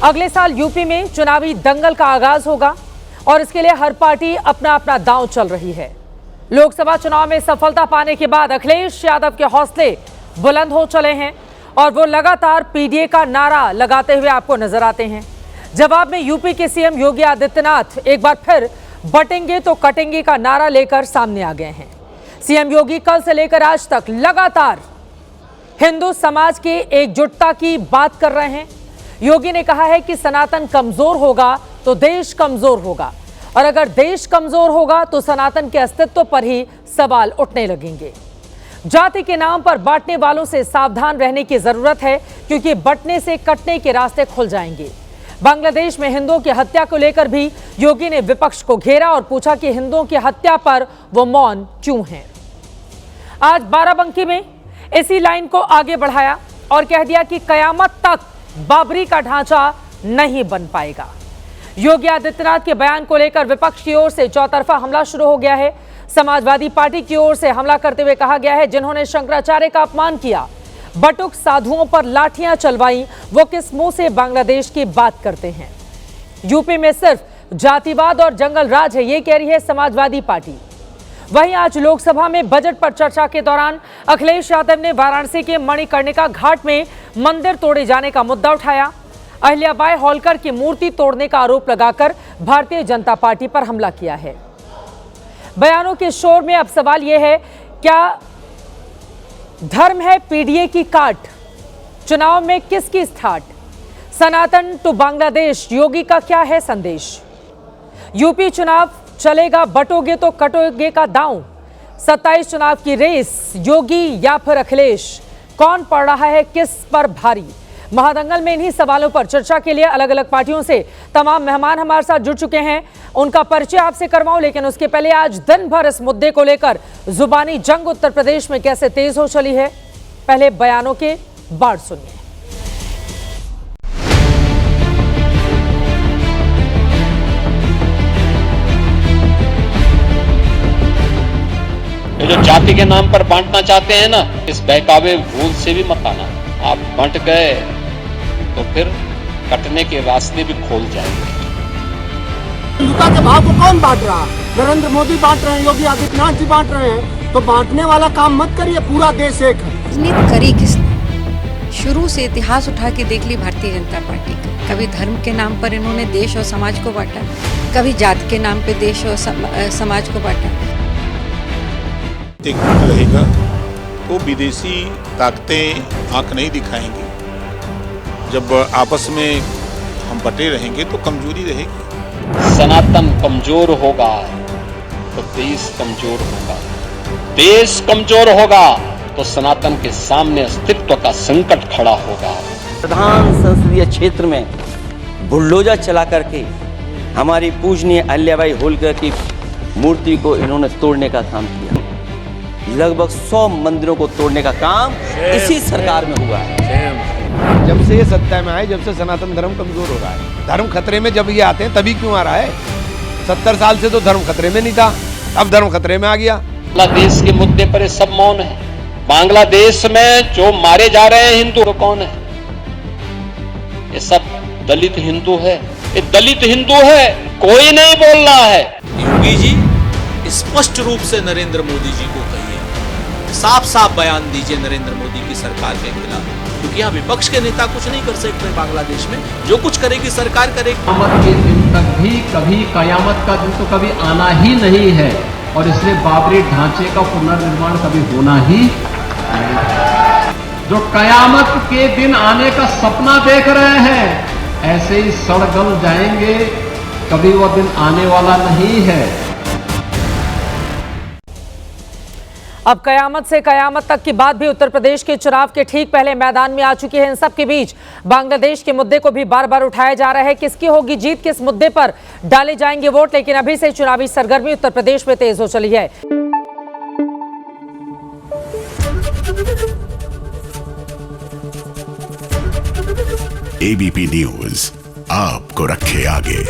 अगले साल यूपी में चुनावी दंगल का आगाज होगा और इसके लिए हर पार्टी अपना अपना दांव चल रही है। लोकसभा चुनाव में सफलता पाने के बाद अखिलेश यादव के हौसले बुलंद हो चले हैं और वो लगातार पीडीए का नारा लगाते हुए आपको नजर आते हैं। जवाब में यूपी के सीएम योगी आदित्यनाथ एक बार फिर बटेंगे तो कटेंगे का नारा लेकर सामने आ गए हैं। सीएम योगी कल से लेकर आज तक लगातार हिंदू समाज की एकजुटता की बात कर रहे हैं। योगी ने कहा है कि सनातन कमजोर होगा तो देश कमजोर होगा और अगर देश कमजोर होगा तो सनातन के अस्तित्व पर ही सवाल उठने लगेंगे। जाति के नाम पर बांटने वालों से सावधान रहने की जरूरत है क्योंकि बंटने से कटने के रास्ते खुल जाएंगे। बांग्लादेश में हिंदुओं की हत्या को लेकर भी योगी ने विपक्ष को घेरा और पूछा कि हिंदुओं की हत्या पर वो मौन क्यों हैं। आज बाराबंकी में इसी लाइन को आगे बढ़ाया और कह दिया कि कयामत तक बाबरी का ढांचा नहीं बन पाएगा। योगी आदित्यनाथ के बयान को लेकर विपक्ष की ओर से चौतरफा हमला शुरू हो गया है। समाजवादी पार्टी की ओर से हमला करते हुए कहा गया है जिन्होंने शंकराचार्य का अपमान किया, बटुक साधुओं पर लाठियां चलवाई, वो किस मुंह से बांग्लादेश की बात करते हैं। यूपी में सिर्फ जातिवाद और जंगल राज है, ये कह रही है समाजवादी पार्टी। वहीं आज लोकसभा में बजट पर चर्चा के दौरान अखिलेश यादव ने वाराणसी के मणिकर्णिका घाट में मंदिर तोड़े जाने का मुद्दा उठाया। अहिल्याबाई होलकर की मूर्ति तोड़ने का आरोप लगाकर भारतीय जनता पार्टी पर हमला किया है। बयानों के शोर में अब सवाल यह है, क्या धर्म है पीडीए की काट? चुनाव में किसकी स्टार्ट? सनातन टू बांग्लादेश, योगी का क्या है संदेश? यूपी चुनाव चलेगा बटोगे तो कटोगे का दांव। 27 चुनाव की रेस, योगी या फिर अखिलेश, कौन पड़ रहा है किस पर भारी? महादंगल में इन्हीं सवालों पर चर्चा के लिए अलग अलग पार्टियों से तमाम मेहमान हमारे साथ जुड़ चुके हैं। उनका परिचय आपसे करवाऊं, लेकिन उसके पहले आज दिन भर इस मुद्दे को लेकर जुबानी जंग उत्तर प्रदेश में कैसे तेज हो चली है, पहले बयानों के बाढ़ सुनिए। ये जो जाति के नाम पर बांटना चाहते हैं ना, इस बहकावे भूल से भी मत आना। आप बंट गए तो फिर कटने के रास्ते भी खोल जाएंगे। हिंदुता के भाव को कौन बांट रहा? नरेंद्र मोदी बांट रहे हैं, योगी आदित्यनाथ जी बांट रहे हैं। तो बांटने वाला काम मत करिए, पूरा देश एक है। राजनीति करी किसने? शुरू से इतिहास उठा के देख ली भारतीय जनता पार्टी का। कभी धर्म के नाम पर इन्होंने देश और समाज को बांटा, कभी जाति के नाम पे देश और समाज को बांटा। रहेगा तो विदेशी ताकतें आंख नहीं दिखाएंगी। जब आपस में हम बटे रहेंगे तो कमजोरी रहेगी। सनातन कमजोर होगा तो देश कमजोर होगा, देश कमजोर होगा तो सनातन के सामने अस्तित्व का संकट खड़ा होगा। प्रधान संसदीय क्षेत्र में बुलडोजर चला करके हमारी पूजनीय अहिल्याबाई होलकर की मूर्ति को इन्होंने तोड़ने का काम किया। लगभग 100 मंदिरों को तोड़ने का काम इसी सरकार में हुआ है। जब से ये सत्ता में आए, जब से सनातन धर्म कमजोर हो रहा है। धर्म खतरे में जब ये आते हैं तभी क्यों आ रहा है? 70 साल से तो धर्म खतरे में नहीं था, अब धर्म खतरे में आ गया। बांग्लादेश के मुद्दे पर ये सब मौन है। बांग्लादेश में जो मारे जा रहे हैं हिंदू, तो कौन है? ये सब दलित हिंदू है, ये दलित हिंदू है, कोई नहीं बोल रहा है। योगी जी स्पष्ट रूप से नरेंद्र मोदी जी को कहिए, साफ साफ बयान दीजिए नरेंद्र मोदी की सरकार के खिलाफ, क्योंकि यहाँ विपक्ष के नेता कुछ नहीं कर सकते। बांग्लादेश में जो कुछ करेगी सरकार करेगी। कयामत के दिन तक भी कभी कयामत का दिन तो कभी आना ही नहीं है और इसलिए बाबरी ढांचे का पुनर्निर्माण कभी होना ही नहीं। जो कयामत के दिन आने का सपना देख रहे हैं, ऐसे ही सड़गल जाएंगे, कभी वो दिन आने वाला नहीं है। अब कयामत से कयामत तक की बात भी उत्तर प्रदेश के चुनाव के ठीक पहले मैदान में आ चुकी है। इन सब के बीच बांग्लादेश के मुद्दे को भी बार बार उठाया जा रहा है। किसकी होगी जीत, किस मुद्दे पर डाले जाएंगे वोट, लेकिन अभी से चुनावी सरगर्मी उत्तर प्रदेश में तेज हो चली है। एबीपी न्यूज आपको रखे आगे।